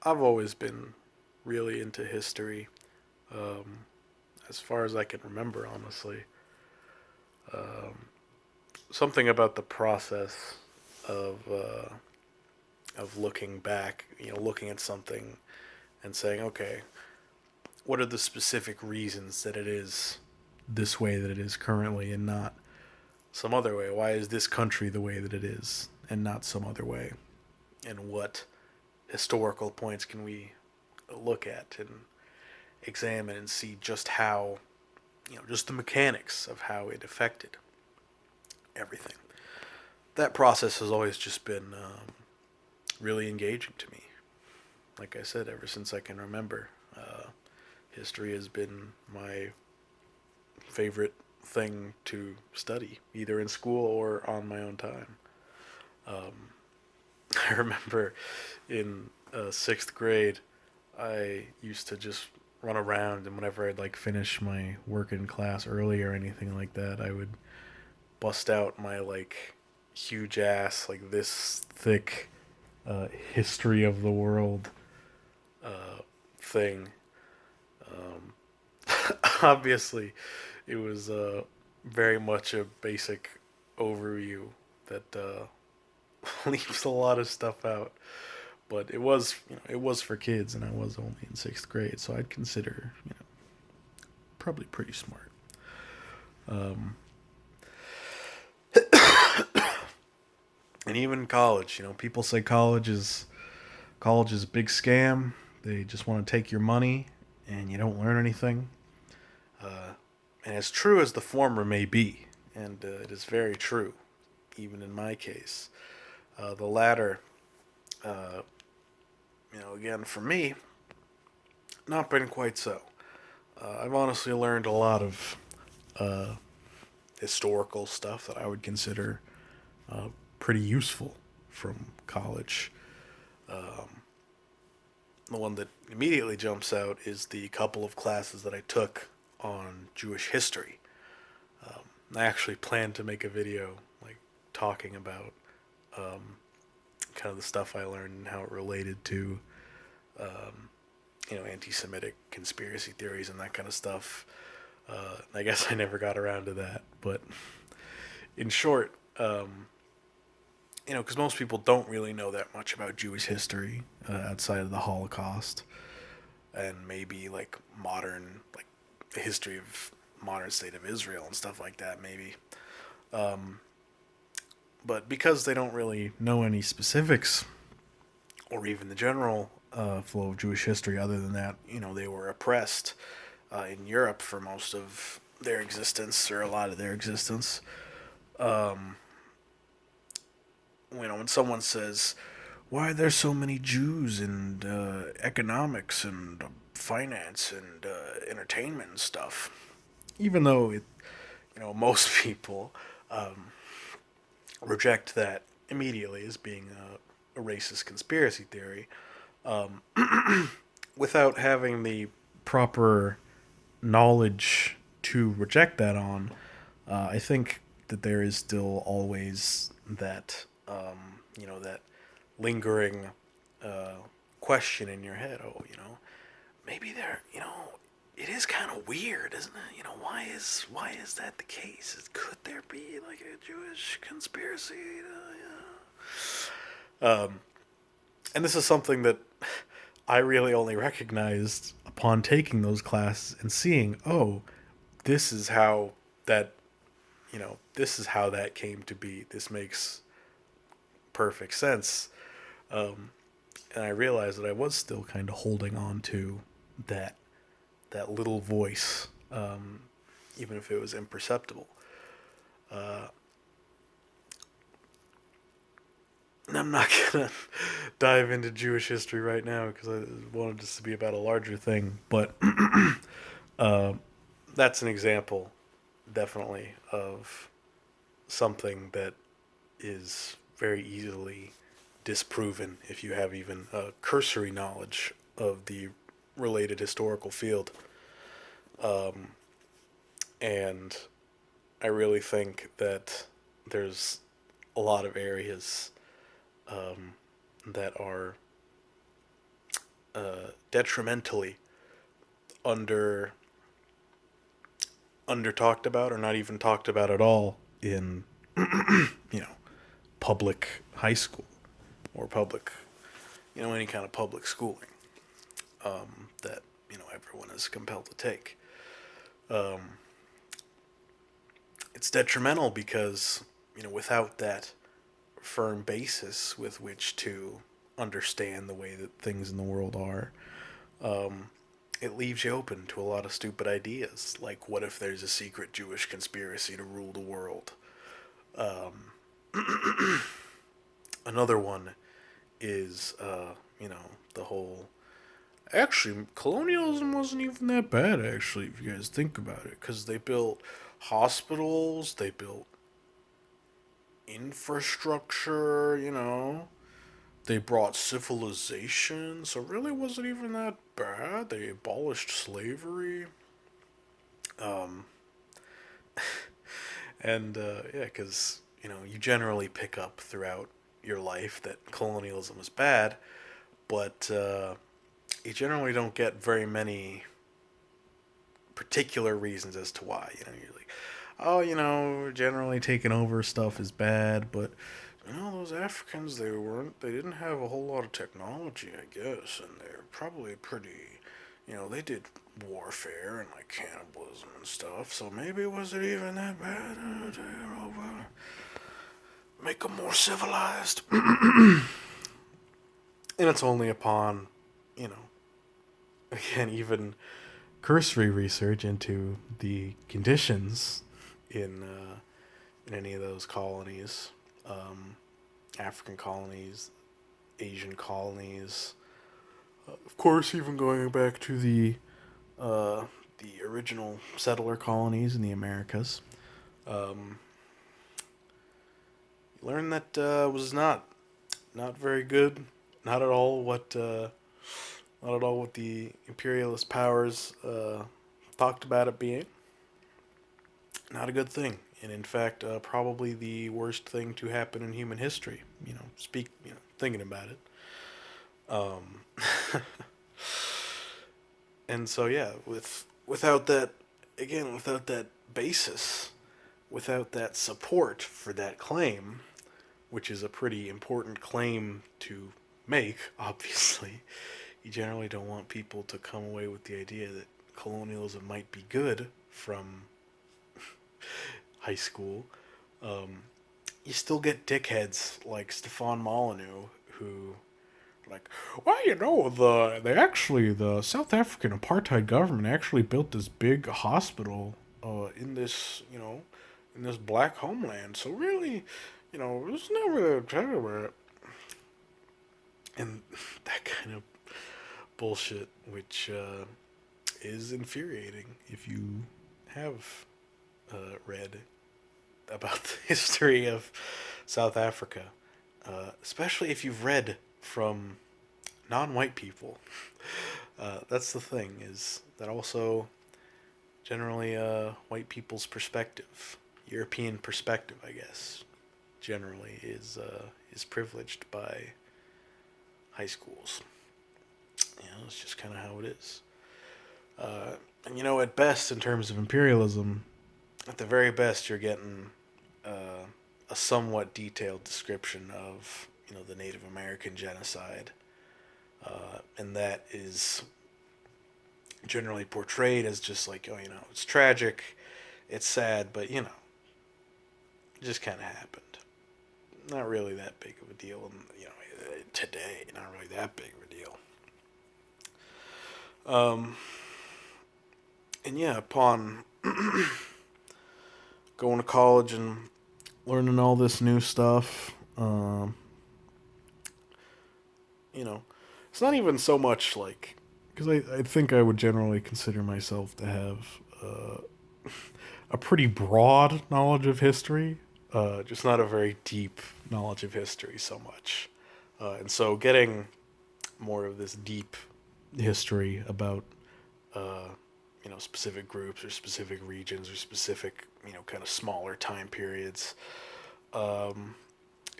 I've always been really into history, um, as far as I can remember, honestly. Um, Something about the process of looking back, looking at something and saying, okay, what are the specific reasons that it is this way that it is currently and not some other way? Why is this country the way that it is and not some other way? And what historical points can we look at and examine and see just how, just the mechanics of how it affected everything? That process has always just been really engaging to me. Like I said, ever since I can remember, history has been my favorite thing to study, either in school or on my own time. Um, I remember in sixth grade, I used to just run around, and whenever I'd like finish my work in class early or anything like that, I would bust out my like huge ass, like this thick history of the world uh, thing. Um, Obviously, it was very much a basic overview that leaves a lot of stuff out. But it was, it was for kids, and I was only in sixth grade, so I'd consider, probably pretty smart. Um, and even college, people say college is a big scam. They just want to take your money, and you don't learn anything. Uh, and as true as the former may be, and it is very true, even in my case, the latter, uh, again for me, not been quite so. I've honestly learned a lot of uh, historical stuff that I would consider uh, pretty useful from college. Um, the one that immediately jumps out is the couple of classes that I took on Jewish history. I actually plan to make a video like talking about um, kind of the stuff I learned and how it related to um, anti-Semitic conspiracy theories and that kind of stuff. I guess I never got around to that, but in short, because most people don't really know that much about Jewish history outside of the Holocaust and maybe like modern, like the history of modern state of Israel and stuff like that, maybe. Um, but because they don't really know any specifics or even the general flow of Jewish history, other than that, they were oppressed in Europe for most of their existence or a lot of their existence. Um, when someone says, "Why are there so many Jews in economics and finance and entertainment and stuff?" Even though most people um, reject that immediately as being a racist conspiracy theory, um, without having the proper knowledge to reject that on, I think that there is still always that that lingering uh, question in your head. Oh, maybe there, it is kind of weird, isn't it? Why is that the case? Could there be like a Jewish conspiracy? Um, and this is something that I really only recognized upon taking those classes and seeing, oh, this is how that, this is how that came to be. This makes perfect sense. Um, and I realized that I was still kind of holding on to that that little voice, even if it was imperceptible. Uh, and I'm not gonna dive into Jewish history right now because I wanted this to be about a larger thing. But uh, that's an example, definitely, of something that is very easily disproven if you have even a cursory knowledge of the related historical field. Um, and I really think that there's a lot of areas um, that are detrimentally under talked about, or not even talked about at all in you know public high school or public, any kind of public schooling that everyone is compelled to take. It's detrimental because without that firm basis with which to understand the way that things in the world are, it leaves you open to a lot of stupid ideas. Like, what if there's a secret Jewish conspiracy to rule the world? Another one is, the whole. Actually, colonialism wasn't even that bad, actually, if you guys think about it. Because they built hospitals, they built infrastructure, They brought civilization, so really wasn't even that bad. They abolished slavery. Um, and, yeah, because, you generally pick up throughout your life that colonialism is bad, but you generally don't get very many particular reasons as to why. You're like, oh, generally taking over stuff is bad, but those Africans, they didn't have a whole lot of technology, I guess, and they're probably pretty, they did warfare and like cannibalism and stuff, so maybe it wasn't even that bad. Make them more civilized. And it's only upon, again, even cursory research into the conditions in any of those colonies, African colonies, Asian colonies, of course, even going back to the original settler colonies in the Americas, learn that was not very good, not at all what the imperialist powers talked about it being. Not a good thing, and in fact, probably the worst thing to happen in human history. Thinking about it. And so yeah, without that basis, without that support for that claim, which is a pretty important claim to make, obviously, you generally don't want people to come away with the idea that colonialism might be good from high school. You still get dickheads like Stefan Molyneux who, like, well, the South African apartheid government actually built this big hospital in this black homeland. So really, it's never that. And that kind of bullshit, which is infuriating if you have read about the history of South Africa, especially if you've read from non-white people. That's the thing, is that also generally white people's perspective, European perspective, I guess, generally is privileged by high schools. It's just kind of how it is. And at best, in terms of imperialism, at the very best, you're getting a somewhat detailed description of the Native American genocide, and that is generally portrayed as just like, it's tragic, it's sad, but it just kind of happened. Not really that big of a deal, and today, not really that big of a deal. And yeah, upon going to college and learning all this new stuff, it's not even so much like, because I think I would generally consider myself to have a pretty broad knowledge of history, just not a very deep knowledge of history so much. And so getting more of this deep history about specific groups or specific regions or specific kind of smaller time periods, it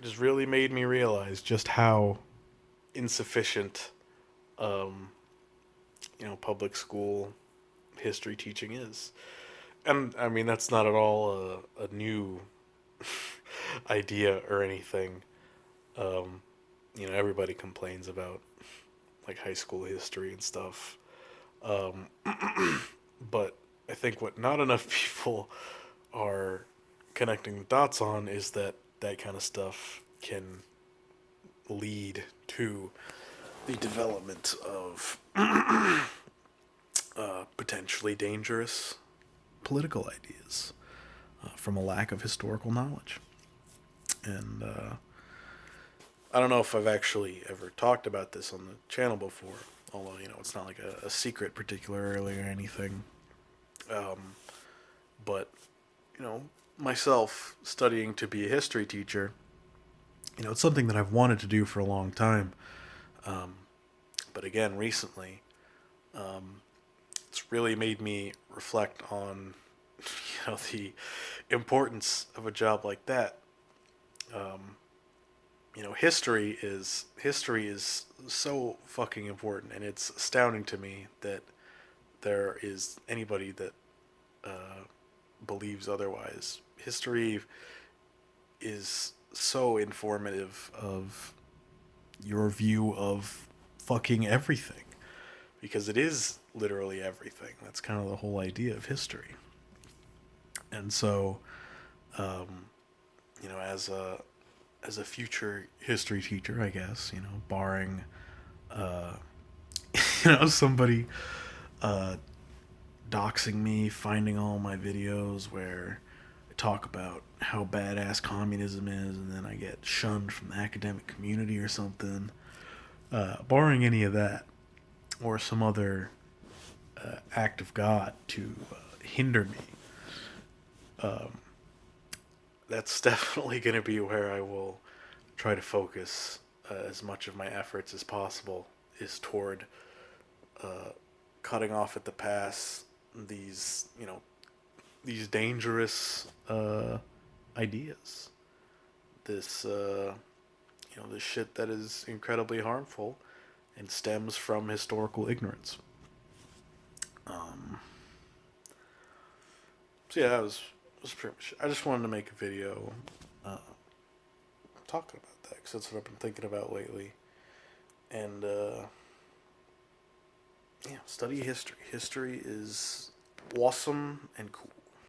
just really made me realize just how insufficient public school history teaching is. And I mean, that's not at all a new idea or anything. Um, Everybody complains about like high school history and stuff. Um, but I think what not enough people are connecting the dots on is that that kind of stuff can lead to the development of potentially dangerous political ideas from a lack of historical knowledge. And I don't know if I've actually ever talked about this on the channel before, although, it's not like a secret particularly or anything. Um, but, you know, myself studying to be a history teacher, it's something that I've wanted to do for a long time. Um, but again, recently, um, it's really made me reflect on, the importance of a job like that. Um, history is so fucking important, and it's astounding to me that there is anybody that believes otherwise. History is so informative of your view of fucking everything, because it is literally everything. That's kind of the whole idea of history. And so, um, as a future history teacher, I guess, barring uh, somebody uh, doxing me, finding all my videos where I talk about how badass communism is, and then I get shunned from the academic community or something. Barring any of that, or some other act of God to hinder me, um, that's definitely going to be where I will try to focus as much of my efforts as possible, is toward uh, cutting off at the pass these dangerous ideas, this this shit that is incredibly harmful and stems from historical ignorance. Um, so yeah, that was pretty much. I just wanted to make a video uh, talking about that because that's what I've been thinking about lately. And yeah, study history. History is awesome and cool.